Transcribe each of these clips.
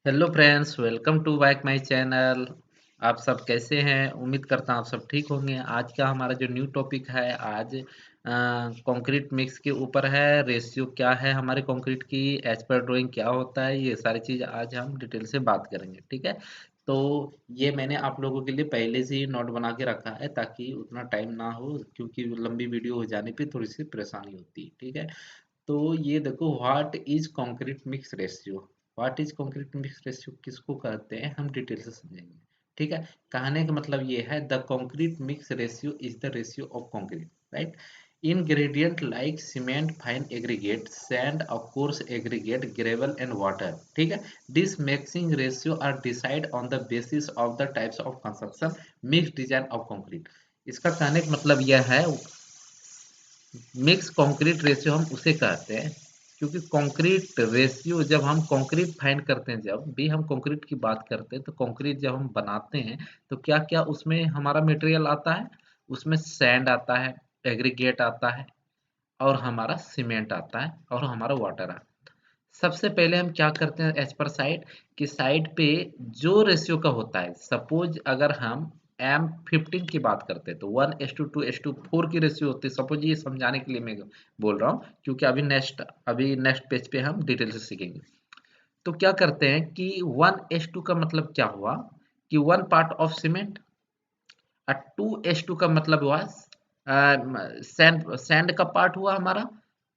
Hello friends, welcome to back my channel. आप सब कैसे हैं? उम्मीद करता हूँ आप सब ठीक होंगे। आज का हमारा जो न्यू टॉपिक है, आज कंक्रीट मिक्स के ऊपर है। रेशियो क्या है हमारे कंक्रीट की, एज पर ड्राइंग क्या होता है, ये सारी चीज़ आज हम डिटेल से बात करेंगे। ठीक है, तो ये मैंने आप लोगों के लिए पहले से ही नोट बना के रखा है ताकि उतना टाइम ना हो, क्योंकि लंबी वीडियो हो जाने पे थोड़ी सी परेशानी होती है। ठीक है, तो ये देखो, what is concrete mix ratio. What is concrete mix ratio किसको कहते हैं, हम डिटेल से समझेंगे। ठीक है, कहने का मतलब ये है, the concrete mix ratio is the ratio of concrete, right. ingredient like cement, fine aggregate, sand, of course aggregate, gravel and water। ठीक है, this mixing ratio are decide on the basis of the types of construction mixed design of concrete। इसका कहने का मतलब यह है, mix concrete ratio हम उसे कहते हैं, क्योंकि कंक्रीट रेशियो जब हम कंक्रीट फाइंड करते हैं, जब भी हम कंक्रीट की बात करते हैं, तो कंक्रीट जब हम बनाते हैं तो क्या क्या उसमें हमारा मटेरियल आता है। उसमें सैंड आता है, एग्रीगेट आता है, और हमारा सीमेंट आता है, और हमारा वाटर आता है। सबसे पहले हम क्या करते हैं, एज पर साइड कि साइड पे जो रेशियो का होता है, सपोज अगर हम M15 की बात करते हैं तो 1:2:4 की रेशियो होती है। सपोज, ये समझाने के लिए मैं बोल रहा हूँ, क्योंकि अभी नेक्स्ट पेज पे हम डिटेल से सीखेंगे। तो क्या करते हैं कि 1:2 का मतलब क्या हुआ कि 1 पार्ट ऑफ सीमेंट, और 2:2 का मतलब हुआ सैंड सैंड का पार्ट हुआ हमारा,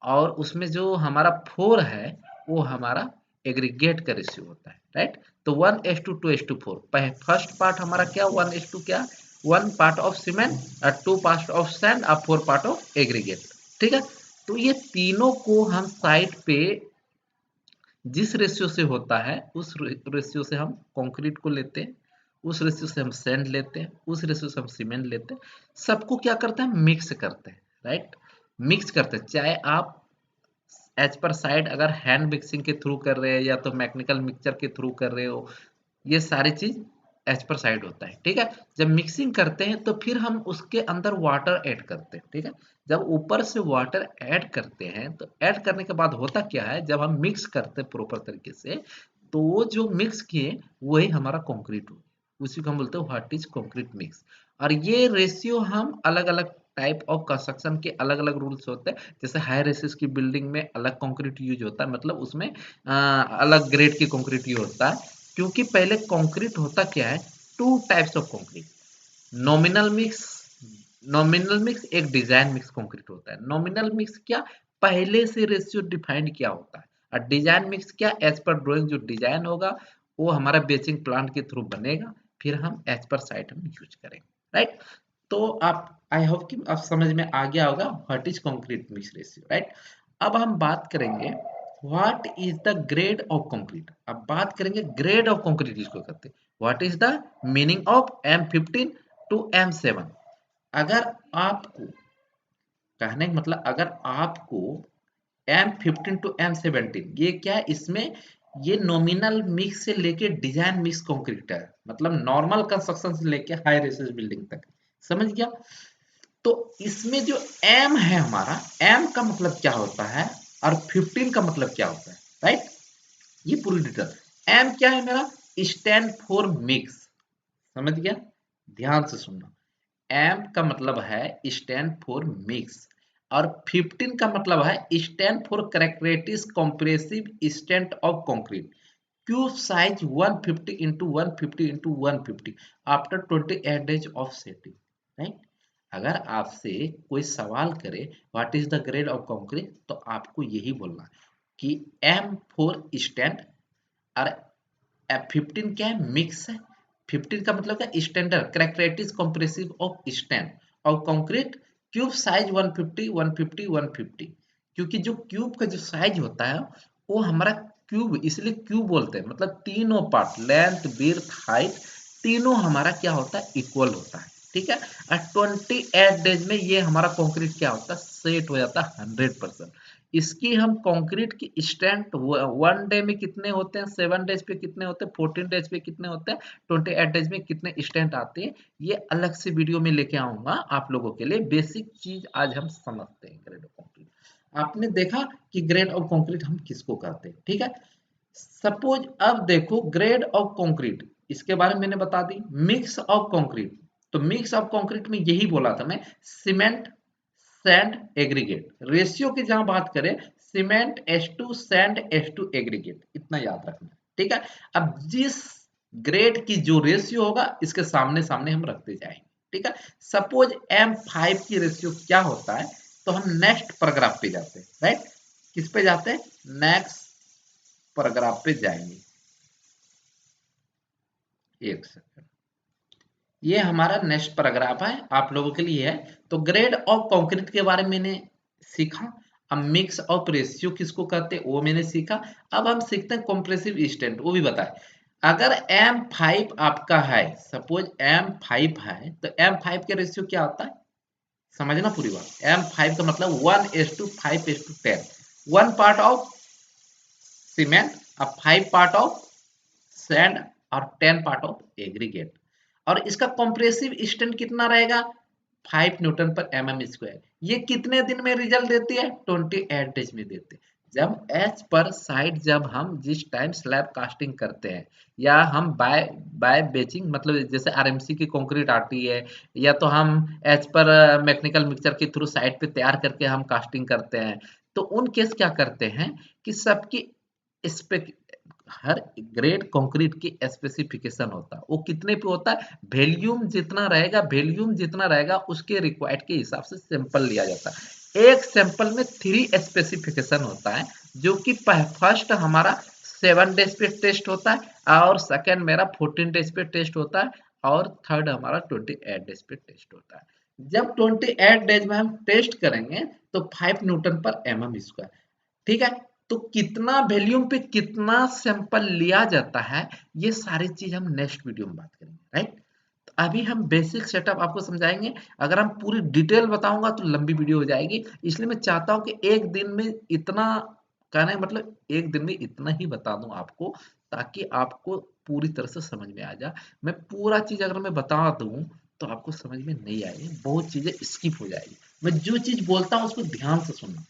और उसमें जो हमारा 4 है वो हमारा एग्रीगेट का रेशियो होता है, राइट। तो 1:2:4, फर्स्ट पार्ट हमारा क्या, 1:2 क्या, 1 पार्ट ऑफ सीमेंट और 2 पार्ट ऑफ सैंड और 4 पार्ट ऑफ एग्रीगेट। ठीक है, तो ये तीनों को हम साइड पे जिस रेशियो से होता है, उस रेशियो से हम कंक्रीट को लेते हैं, उस रेशियो से हम सैंड लेते हैं, उस रेशियो से हम सीमेंट लेते हैं। सबको क्या करते हैं, मिक्स करते हैं, राइट। मिक्स करते हैं, चाहे आप एज पर साइड अगर हैंड मिक्सिंग के थ्रू कर रहे हैं या तो मैकेनिकल मिक्सचर के थ्रू कर रहे हो, ये सारी चीज एज पर साइड होता है। ठीक है, जब मिक्सिंग करते हैं तो फिर हम उसके अंदर वाटर ऐड करते हैं। ठीक है, जब ऊपर से वाटर ऐड करते हैं तो ऐड करने के बाद होता क्या है, जब हम मिक्स करते हैं प्रॉपर तरीके से, तो वो जो मिक्स किए वही हमारा कंक्रीट हो, उसी को हम बोलते हैं व्हाट इज कंक्रीट मिक्स। और ये रेशियो हम अलग अलग टाइप ऑफ कंस्ट्रक्शन के अलग अलग रूल्स होते हैं। जैसे हाई रेसिस की बिल्डिंग में अलग कंक्रीट यूज होता है, मतलब उसमें अलग ग्रेड की कंक्रीट यूज होता है। क्योंकि पहले कंक्रीट होता क्या है, two types of concrete, nominal mix. Nominal mix एक डिजाइन मिक्स कंक्रीट होता है। नॉमिनल मिक्स क्या, पहले से रेशियो डिफाइंड किया होता है। और डिजाइन मिक्स क्या, एज पर ड्राइंग जो डिजाइन होगा वो हमारा बेसिंग प्लांट के थ्रू बनेगा, फिर हम एज पर साइट हम यूज करेंगे, राइट। तो आप, आई होप कि आप समझ में आ गया होगा what is concrete mix ratio, right. अब हम बात करेंगे what is the grade of concrete. अब बात करेंगे ग्रेड ऑफ कंक्रीट किसको कहते हैं, what is the meaning of M15 to M7। अगर आपको, कहने का मतलब, अगर आपको M15 टू M17, ये क्या है इसमें, ये नॉमिनल मिक्स से लेके डिजाइन मिक्स कंक्रीट है, मतलब नॉर्मल कंस्ट्रक्शन से लेके हाई रेसिस बिल्डिंग तक, समझ गया। तो इसमें जो M है हमारा, M का मतलब क्या होता है और 15 का मतलब क्या होता है, राइट। ये पूरी डिटेल। M क्या है मेरा, स्टैंड फॉर मिक्स, समझ गया, ध्यान से सुनना। एम का मतलब है स्टैंड फॉर मिक्स, और 15 का मतलब है stand for characteristic compressive strength of concrete, cube size 150 into 150 into 150 after 28 days of setting, right. अगर आपसे कोई सवाल करे what is the grade of concrete, तो आपको यही बोलना कि एम फॉर स्टैंड, और 15 क्या है, मिक्स है। 15 का मतलब क्या, standard characteristic compressive of stand और कंक्रीट, क्यूब साइज 150 150 150। क्योंकि जो क्यूब का जो साइज होता है वो हमारा क्यूब, इसलिए क्यूब बोलते हैं, मतलब तीनों पार्ट, लेंथ विड्थ हाइट, तीनों हमारा क्या होता है, इक्वल होता है। ठीक है, और 28 डेज में ये हमारा कंक्रीट क्या होता है, सेट हो जाता है 100%। इसकी हम कंक्रीट की स्ट्रेंथ 1 डे में कितने होते हैं, 7 डेज पे कितने होते हैं, 14 डेज पे कितने होते हैं, 28 डेज में कितने स्ट्रेंथ आते हैं, ये अलग से वीडियो में लेके आऊंगा आप लोगों के लिए। बेसिक चीज आज हम समझते हैं ग्रेड ऑफ कंक्रीट। आपने देखा कि ग्रेड ऑफ कंक्रीट हम किसको कहते हैं, ठीक है। सपोज अब देखो ग्रेड ऑफ कंक्रीट, इसके बारे में मैंने बता दी। मिक्स ऑफ कंक्रीट, तो मिक्स ऑफ कंक्रीट में यही बोला था मैं, सीमेंट सैंड एग्रीगेट रेशियो की जहां बात करें, cement H2 sand H2 aggregate, इतना याद रखना। ठीक है, अब जिस ग्रेड की जो रेशियो होगा इसके सामने सामने हम रखते जाएंगे। ठीक है, सपोज M5 की रेशियो क्या होता है, तो हम नेक्स्ट पैराग्राफ पे जाते हैं। राइट, किस पे जाते हैं, नेक्स्ट पैराग्राफ पे जाएंगे। एक सेकंड, ये हमारा नेक्स्ट पैराग्राफ है, आप लोगों के लिए है। तो ग्रेड ऑफ कंक्रीट के बारे में मैंने सीखा। अब मिक्स ऑफ रेशियो किसको कहते हैं वो मैंने सीखा। अब हम सीखते हैं कंप्रेसिव स्ट्रेंथ, वो भी बताए। अगर M5 आपका है, सपोज M5 है, तो M5 के रेशियो क्या होता है, समझना पूरी बात। M5 का मतलब 1:5:10, 1 पार्ट ऑफ सीमेंट और 5 पार्ट ऑफ सैंड और 10 पार्ट ऑफ एग्रीगेट। और इसका कंप्रेसिव स्ट्रेंथ कितना रहेगा, 5 न्यूटन पर mm स्क्वायर। ये कितने दिन में रिजल्ट देती है, 28 डेज में देते हैं। जब एच पर साइड, जब हम जिस टाइम स्लैब कास्टिंग करते हैं, या हम बाय बाय बेचिंग, मतलब जैसे आरएमसी की कंक्रीट आती है, या तो हम एच पर मैकेनिकल मिक्सचर के थ्रू साइड पे तैयार करके हम कास्टिंग करते हैं, तो उन केस क्या करते हैं कि सबकी हर ग्रेड कंक्रीट की स्पेसिफिकेशन होता है। वो कितने पे होता है, वॉल्यूम जितना रहेगा उसके रिक्वायर्ड के हिसाब से सैंपल लिया जाता है। एक सैंपल में 3 स्पेसिफिकेशन होता है, जो कि फर्स्ट हमारा 7 डेज पे टेस्ट होता है, और सेकंड मेरा 14 डेज पे टेस्ट होता है, और थर्ड हमारा 28 डेज पे टेस्ट होता है। जब 28 डेज में हम टेस्ट करेंगे तो 5 न्यूटन पर एमएम स्क्वायर। ठीक है, तो कितना वॉल्यूम पे कितना सैंपल लिया जाता है, ये सारी चीज हम नेक्स्ट वीडियो में बात करेंगे। राइट, तो अभी हम बेसिक सेटअप आपको समझाएंगे। अगर हम पूरी डिटेल बताऊंगा तो लंबी वीडियो हो जाएगी, इसलिए मैं चाहता हूं कि एक दिन में इतना, कहने का मतलब एक दिन में इतना ही बता दूं आपको, ताकि आपको पूरी तरह से समझ में आ जाए। मैं पूरा चीज अगर मैं बता दूं तो आपको समझ में नहीं आएगी, बहुत चीजें स्किप हो जाएगी। मैं जो चीज बोलता हूं उसको ध्यान से सुनना।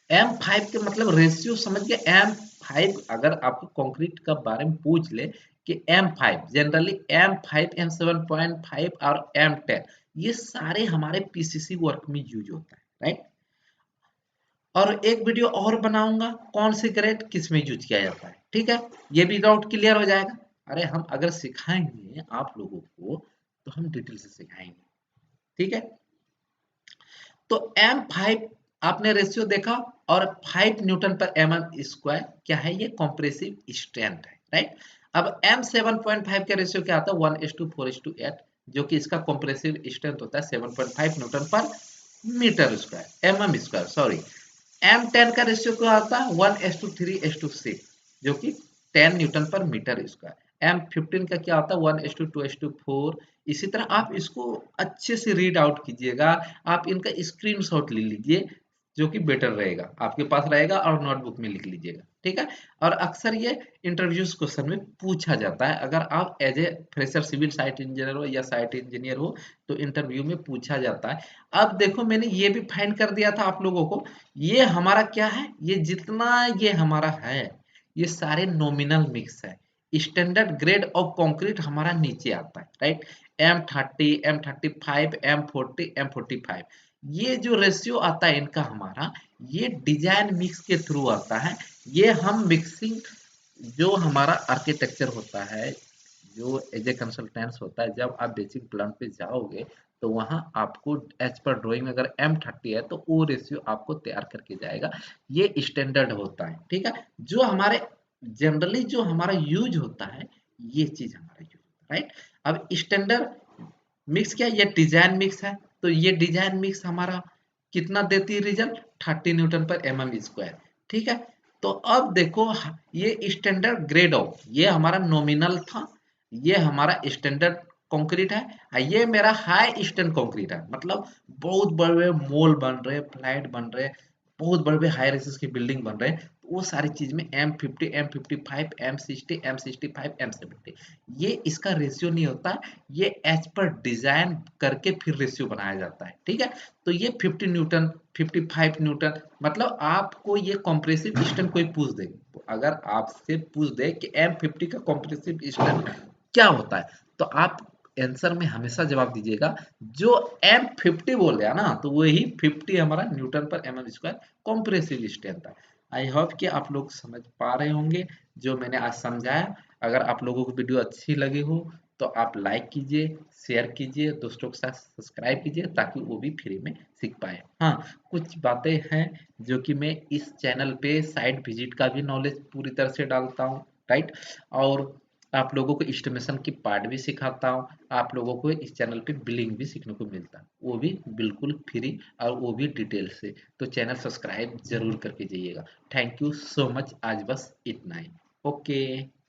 M5 के मतलब रेशियो समझ गए। M5 अगर आपको कंक्रीट के बारे में पूछ ले कि M5 जनरली M5 M7.5 और M10, ये सारे हमारे पीसीसी वर्क में यूज होता है। राइट, और एक वीडियो और बनाऊंगा कौन सी ग्रेड किस में यूज किया जाता है। ठीक है, ये भी डाउट क्लियर हो जाएगा। अरे हम अगर सिखाएंगे आप लोगों को तो हम डिटेल से सिखाएंगे। ठीक है, तो M5 आपने रेशियो देखा, और 5 न्यूटन पर mm स्क्वायर क्या है, ये कॉम्प्रेसिव स्ट्रेंथ है। राइट, अब M7.5 का रेशियो क्या आता है, 1:4:8, जो कि इसका कॉम्प्रेसिव स्ट्रेंथ होता है 7.5 newton per metre square, mm square sorry. M10 का रेशियो क्या आता है, 1:3:6, जो कि 10 Newton per metre square. M15 का क्या होता है, 1:2:4। इसी तरह आप इसको अच्छे से रीड आउट कीजिएगा, आप इनका स्क्रीनशॉट ले लीजिए, जो कि बेटर रहेगा, आपके पास रहेगा, और नोटबुक में लिख लीजिएगा। ठीक है, और अक्सर ये इंटरव्यूज क्वेश्चन में पूछा जाता है। अगर आप as a fresher civil site engineer हो या साइट इंजीनियर हो तो इंटरव्यू में पूछा जाता है। अब देखो मैंने ये भी फाइंड कर दिया था आप लोगों को, ये हमारा क्या है, ये जितना ये हमारा है ये सारे नॉमिनल मिक्स है। स्टैंडर्ड ग्रेड ऑफ कंक्रीट हमारा नीचे आता है। Right, M30 M35 M40 M45, ये जो रेशियो आता है इनका हमारा, ये डिजाइन मिक्स के थ्रू आता है। ये हम मिक्सिंग, जो हमारा आर्किटेक्चर होता है, जो एज ए कंसल्टेंट्स होता है, जब आप बेसिक प्लान पे जाओगे तो वहां आपको एज पर ड्राइंग अगर M30 है तो वो रेशियो आपको तैयार करके जाएगा। ये स्टैंडर्ड होता है। ठीक है, जो हमारे जनरली जो हमारा यूज होता है, ये चीज हमारा यूज होता है। राइट, अब स्टैंडर्ड मिक्स क्या, ये डिजाइन मिक्स है, तो ये डिजाइन मिक्स हमारा कितना देती है रिजल्ट, 30 न्यूटन पर mm स्क्वायर। ठीक है, तो अब देखो ये स्टैंडर्ड ग्रेड ऑफ, ये हमारा नॉमिनल था, ये हमारा स्टैंडर्ड कंक्रीट है, ये मेरा हाई स्टैंड कंक्रीट है। मतलब बहुत बड़े मॉल बन रहे, फ्लैट बन रहे, बहुत बड़े बड़े हाई रेसिस की बिल्डिंग बन रहे हैं, वो सारी चीज में M50 M55 M60 M65 M70, ये इसका रेशियो नहीं होता, ये एज पर डिजाइन करके फिर रेशियो बनाया जाता है। ठीक है, तो ये 50 न्यूटन 55 न्यूटन, मतलब आपको ये कॉम्प्रेसिव स्ट्रेंथ कोई पूछ देगा, अगर आपसे पूछ दे कि M50 का कॉम्प्रेसिव स्ट्रेंथ क्या होता है, तो आप आंसर में हमेशा जवाब दीजिएगा जो M50 बोल दिया ना, तो वही 50 हमारा न्यूटन पर mm स्क्वायर कॉम्प्रेसिव स्ट्रेंथ है। आई होप कि आप लोग समझ पा रहे होंगे जो मैंने आज समझाया। अगर आप लोगों को वीडियो अच्छी लगी हो तो आप लाइक कीजिए, शेयर कीजिए, दोस्तों के साथ सब्सक्राइब कीजिए ताकि वो भी फ्री में सीख पाए। हाँ, कुछ बातें हैं जो कि मैं इस चैनल पे साइट विजिट का भी नॉलेज पूरी तरह से डालता हूँ, राइट। और आप लोगों को एस्टिमेशन की पार्ट भी सिखाता हूँ। आप लोगों को इस चैनल पे बिलिंग भी सीखने को मिलता है, वो भी बिल्कुल फ्री और वो भी डिटेल से। तो चैनल सब्सक्राइब जरूर करके जाइएगा। थैंक यू सो मच, आज बस इतना ही। ओके।